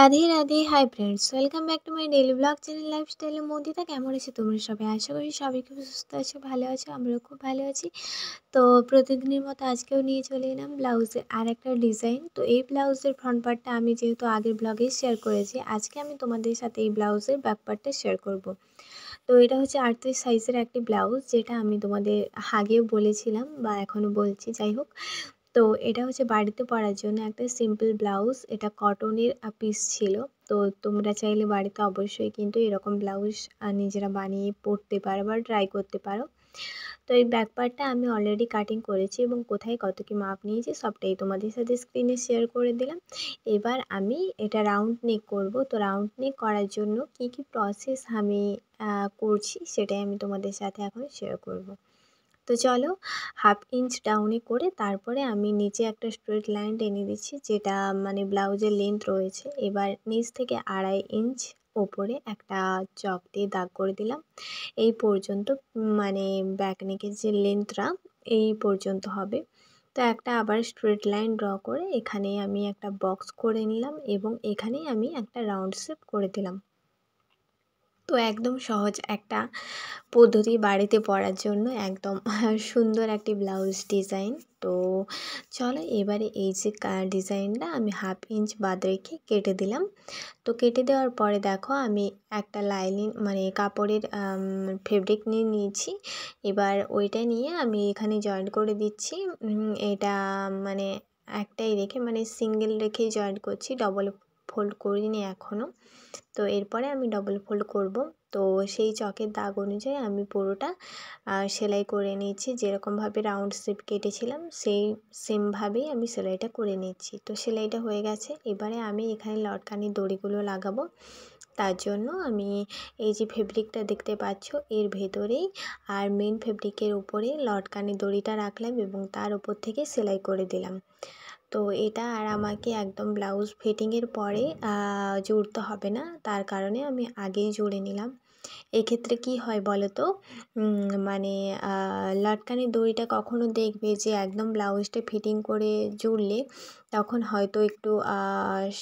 Radhe Radhe, hi friends, welcome back to my daily blog channel লাইফস্টাইলের মধ্যে। কেমন আছে তোমরা সবাই? আশা করি সবাই খুব সুস্থ আছো, ভালো আছো। আমরাও খুব ভালো আছি। তো প্রতিদিনের মতো আজকেও নিয়ে চলে এলাম ব্লাউজের আর একটা ডিজাইন। তো এই ব্লাউজের ফ্রন্ট পার্টটা আমি যেহেতু আগের ব্লগে শেয়ার করেছি, আজকে আমি তোমাদের সাথে এই ব্লাউজের ব্যাক পার্টটা শেয়ার করব। তো এটা হচ্ছে 38 সাইজের একটি ব্লাউজ, যেটা আমি তোমাদের আগেও বলেছিলাম বা এখনও বলছি, যাই হোক। তো এটা হচ্ছে বাড়িতে পরার জন্য একটা সিম্পল ব্লাউজ। এটা কটনের পিস ছিল। তো তোমরা চাইলে বাড়িতে অবশ্যই কিন্তু এরকম ব্লাউজ নিজেরা বানিয়ে পরতে পারো বা ট্রাই করতে পারো। তো এই ব্যাক পার্টটা আমি অলরেডি কাটিং করেছি এবং কোথায় কত কি মাপ নিয়েছি সবটাই তোমাদের সাথে স্ক্রিনে শেয়ার করে দিলাম। এবার আমি এটা রাউন্ড নেক করব। তো রাউন্ড নেক করার জন্য কি কি প্রসেস আমি করছি সেটাই আমি তোমাদের সাথে এখন শেয়ার করব। তো চলো, 1/2 ইঞ্চ ডাউনে করে তারপরে আমি নিচে একটা স্ট্রেট লাইন টেনে দিচ্ছি, যেটা মানে ব্লাউজের লেন্থ রয়েছে। এবার নিচ থেকে 2.5 ইঞ্চ ওপরে একটা চক দিয়ে দাগ করে দিলাম। এই পর্যন্ত মানে ব্যাক নেকের যে লেন্থটা এই পর্যন্ত হবে। তো একটা আবার স্ট্রেট লাইন ড্র করে এখানে আমি একটা বক্স করে নিলাম এবং এখানেই আমি একটা রাউন্ড শেপ করে দিলাম। তো একদম সহজ একটা পদ্ধতি বাড়িতে পরার জন্য, একদম সুন্দর একটি ব্লাউজ ডিজাইন। তো চলো, এবারে এই যে ডিজাইনটা আমি 1/2 ইঞ্চ বাদ রেখে কেটে দিলাম। তো কেটে দেওয়ার পরে দেখো আমি একটা লাইনিং মানে কাপড়ের ফেব্রিক নিয়ে নিয়েছি। এবার ওইটা নিয়ে আমি এখানে জয়েন্ট করে দিচ্ছি। এটা মানে একটাই রেখে মানে সিঙ্গেল রেখেই জয়েন্ট করছি, ডবল ফোল্ড করিনি এখনও। তো এরপরে আমি ডবল ফোল্ড করব। তো সেই চকের দাগ অনুযায়ী আমি পুরোটা সেলাই করে নিয়েছি। যেরকমভাবে রাউন্ড শেপ কেটেছিলাম সেই সেমভাবেই আমি সেলাইটা করে নিচ্ছি। তো সেলাইটা হয়ে গেছে। এবারে আমি এখানে লটকানি দড়িগুলো লাগাবো। তার জন্য আমি এই যে ফেব্রিকটা দেখতে পাচ্ছ এর ভেতরেই আর মেন ফেব্রিকের উপরে লটকানি দড়িটা রাখলাম এবং তার উপর থেকে সেলাই করে দিলাম। তো এটা আর আমাকে একদম ব্লাউজ ফিটিংয়ের পরে জুড়তে হবে না, তার কারণে আমি আগেই জুড়ে নিলাম। এক্ষেত্রে কি হয় বলো তো, মানে লটকানি দড়িটা কখনো দেখবে যে একদম ব্লাউজটা ফিটিং করে জুড়লে তখন হয়তো একটু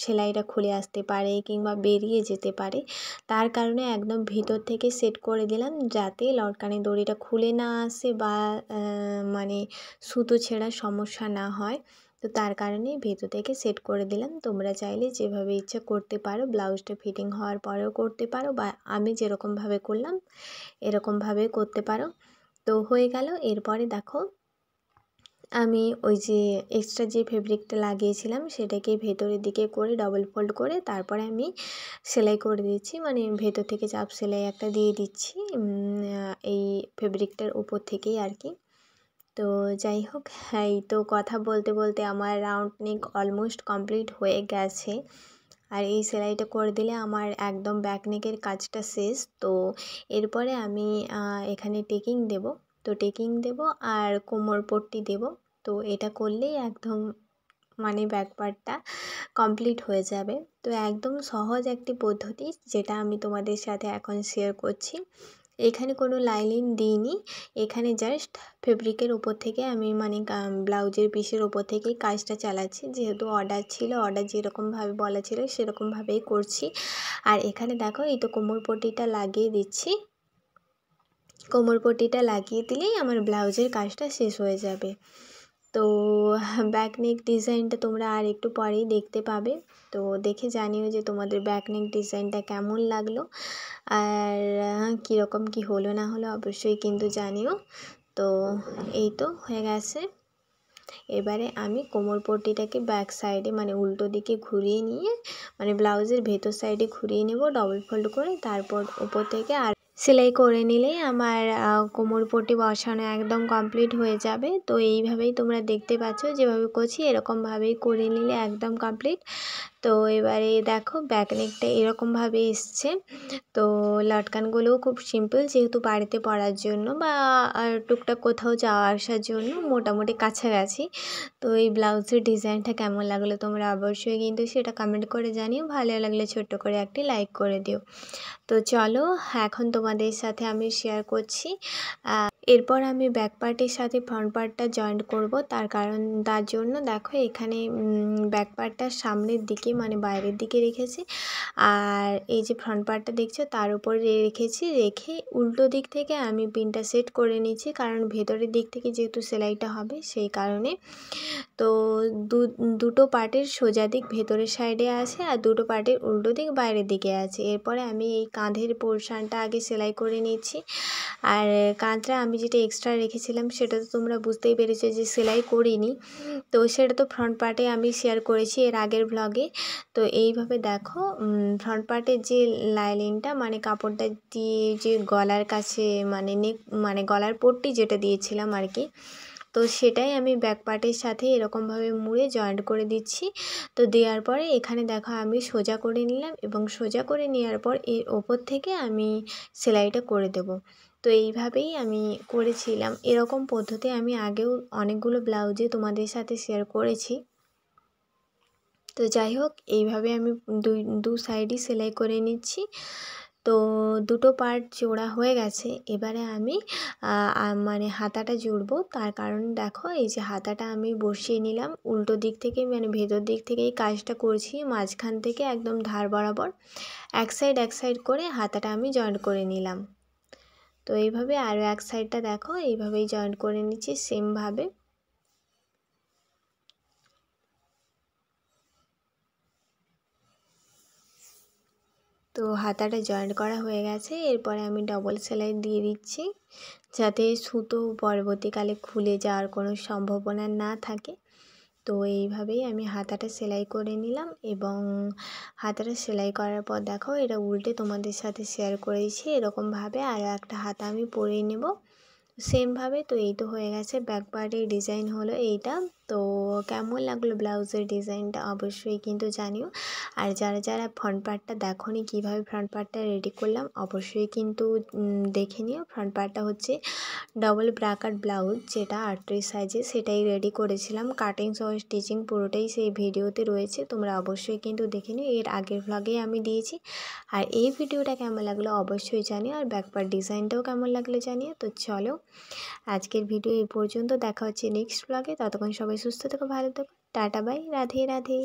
সেলাইটা খুলে আসতে পারে কিংবা বেরিয়ে যেতে পারে। তার কারণে একদম ভিতর থেকে সেট করে দিলাম, যাতে লটকানি দড়িটা খুলে না আসে বা মানে সুতো ছেঁড়ার সমস্যা না হয়। তো তার কারণেই ভেতর থেকে সেট করে দিলাম। তোমরা চাইলে যেভাবে ইচ্ছা করতে পারো, ব্লাউজটা ফিটিং হওয়ার পরেও করতে পারো বা আমি যেরকমভাবে করলাম এরকমভাবে করতে পারো। তো হয়ে গেল। এরপরে দেখো আমি ওই যে এক্সট্রা যে ফেব্রিকটা লাগিয়েছিলাম সেটাকে ভেতরের দিকে করে ডবল ফোল্ড করে তারপরে আমি সেলাই করে দিচ্ছি, মানে ভেতর থেকে চাপ সেলাই একটা দিয়ে দিচ্ছি এই ফেব্রিকটার উপর থেকেই আর কি। তো যাই হোক, এই তো কথা বলতে বলতে আমার রাউন্ড নেক অলমোস্ট কমপ্লিট হয়ে গেছে। আর এই সেলাইটা করে দিলে আমার একদম ব্যাক নেকের কাজটা শেষ। তো এরপরে আমি এখানে টেকিং দেব। তো টেকিং দেব আর কোমর পট্টি দেব। তো এটা করলেই একদম মানে ব্যাক পার্টটা কমপ্লিট হয়ে যাবে। তো একদম সহজ একটি পদ্ধতি, যেটা আমি তোমাদের সাথে এখন শেয়ার করছি। এখানে কোনো লাইনিং দিইনি, এখানে জাস্ট ফেব্রিকের ওপর থেকে আমি মানে ব্লাউজের পিসের ওপর থেকেই কাজটা চালাচ্ছি। যেহেতু অর্ডার ছিল, অর্ডার যেরকমভাবে বলা ছিল সেরকমভাবেই করছি। আর এখানে দেখো এই তো কোমর পট্টিটা লাগিয়ে দিচ্ছি। কোমর পট্টিটা লাগিয়ে দিলেই আমার ব্লাউজের কাজটা শেষ হয়ে যাবে। তো ব্যাক নেক ডিজাইনটা তোমরা আর একটু পরেই দেখতে পাবে। তো দেখে জানিও যে তোমাদের ব্যাক নেক ডিজাইনটা কেমন লাগলো আর কীরকম কী হলো না হলো অবশ্যই কিন্তু জানিও। তো এই তো হয়ে গেছে। এবারে আমি কোমর পট্টিটাকে ব্যাক সাইডে মানে উল্টো দিকে ঘুরিয়ে নিয়ে মানে ব্লাউজের ভেতর সাইডে ঘুরিয়ে নেব ডবল ফোল্ড করে, তারপর উপর থেকে আর সেলাই করে নিলেই আমার কোমর পট্টি বসানো একদম কমপ্লিট হয়ে যাবে। তো এইভাবেই তোমরা দেখতে পাচ্ছ যেভাবে করছি এরকমভাবেই করে নিলে একদম কমপ্লিট। তো এবারে দেখো ব্যাক নেকটা এরকমভাবে এসছে। তো লটকানগুলোও খুব সিম্পল, যেহেতু বাড়িতে পরার জন্য বা টুকটাক কোথাও যাওয়া আসার জন্য মোটামুটি কাছাকাছি। তো এই ব্লাউজের ডিজাইনটা কেমন লাগলো তোমরা অবশ্যই কিন্তু সেটা কমেন্ট করে জানিও। ভালো লাগলে ছোট্ট করে একটি লাইক করে দিও। তো চলো, এখন তোমাদের সাথে আমি শেয়ার করছি এরপর আমি ব্যাক পার্টের সাথে ফ্রন্ট পার্টটা জয়েন্ট করব। তার জন্য দেখো এখানে ব্যাক পার্টটা সামনের দিকে মানে বাইরের দিকে রেখেছি, আর এই যে ফ্রন্ট পার্টটা দেখছো তার উপরে রেখেছি। রেখে উল্টো দিক থেকে আমি পিনটা সেট করে নিচ্ছি, কারণ ভেতরের দিক থেকে যেহেতু সেলাইটা হবে সেই কারণে। তো দুটো পার্টের সোজা দিক ভেতরের সাইডে আছে আর দুটো পার্টের উল্টো দিক বাইরের দিকে আছে। এরপরে আমি এই কাঁধের পোর্শনটা আগে সেলাই করে নিচ্ছি। আর কাঁধটা আমি যেটা এক্সট্রা রেখেছিলাম সেটা তো তোমরা বুঝতেই পেরেছো যে সেলাই করিনি, তো সেটা তো ফ্রন্ট পার্টে আমি শেয়ার করেছি এর আগের ভ্লগে। তো এইভাবে দেখো ফ্রন্ট পার্টের যে লাইনিংটা মানে কাপড়টা দিয়ে যে গলার কাছে মানে গলার পট্টি যেটা দিয়েছিলাম আর কি, তো সেটাই আমি ব্যাক পার্টের সাথে এরকমভাবে মুড়ে জয়েন্ট করে দিচ্ছি। তো দেওয়ার পরে এখানে দেখো আমি সোজা করে নিলাম, এবং সোজা করে নেওয়ার পর এর ওপর থেকে আমি সেলাইটা করে দেব। তো এইভাবেই আমি করেছিলাম। এরকম পদ্ধতি আমি আগেও অনেকগুলো ব্লাউজে তোমাদের সাথে শেয়ার করেছি। তো যাই হোক, এইভাবে আমি দু সাইডই সেলাই করে নিচ্ছি। তো দুটো পার্ট জোড়া হয়ে গেছে। এবারে আমি মানে হাতাটা জুড়বো। তার কারণ দেখো এই যে হাতাটা আমি বসিয়ে নিলাম উল্টো দিক থেকে, মানে ভেতর দিক থেকেই কাজটা করছি, মাঝখান থেকে একদম ধার বরাবর এক সাইড করে হাতাটা আমি জয়েন্ট করে নিলাম। তো এইভাবে আরও এক সাইডটা দেখো এইভাবেই জয়েন্ট করে নিচ্ছি সেমভাবে। তো হাতাটা জয়েন্ট করা হয়ে গেছে। এরপরে আমি ডবল সেলাই দিয়ে দিচ্ছি, যাতে সুতো পরবর্তীকালে খুলে যাওয়ার কোনো সম্ভাবনা না থাকে। তো এইভাবেই আমি হাতাটা সেলাই করে নিলাম, এবং হাতাটা সেলাই করার পর দেখো এটা উল্টে তোমাদের সাথে শেয়ার করেছি। এরকমভাবে আরও একটা হাতা আমি পরিয়ে নেব সেমভাবে। তো এই তো হয়ে গেছে, ব্যাক পার্টের ডিজাইন হলো এইটা। তো কেমন লাগলো ব্লাউজের ডিজাইনটা অবশ্যই কিন্তু জানিও। আর যারা ফ্রন্ট পার্টটা দেখোনি কীভাবে ফ্রন্ট পার্টটা রেডি করলাম অবশ্যই কিন্তু দেখে নিও। ফ্রন্ট পার্টটা হচ্ছে ডবল ব্রাকাট ব্লাউজ, যেটা 38 সাইজে, সেটাই রেডি করেছিলাম। কাটিং সহ স্টিচিং পুরোটাই সেই ভিডিওতে রয়েছে, তোমরা অবশ্যই কিন্তু দেখে নিও। এর আগের ভ্লগেই আমি দিয়েছি। আর এই ভিডিওটা কেমন লাগলো অবশ্যই জানিও, আর ব্যাক পার্ট ডিজাইনটাও কেমন লাগলো জানিও। তো চলো আজকের ভিডিও এই পর্যন্ত, দেখা হচ্ছে নেক্সট ভ্লগে। ততক্ষণ সবাই সুস্থ থেকো, ভালো থেকো, টাটা বাই, রাধে রাধে।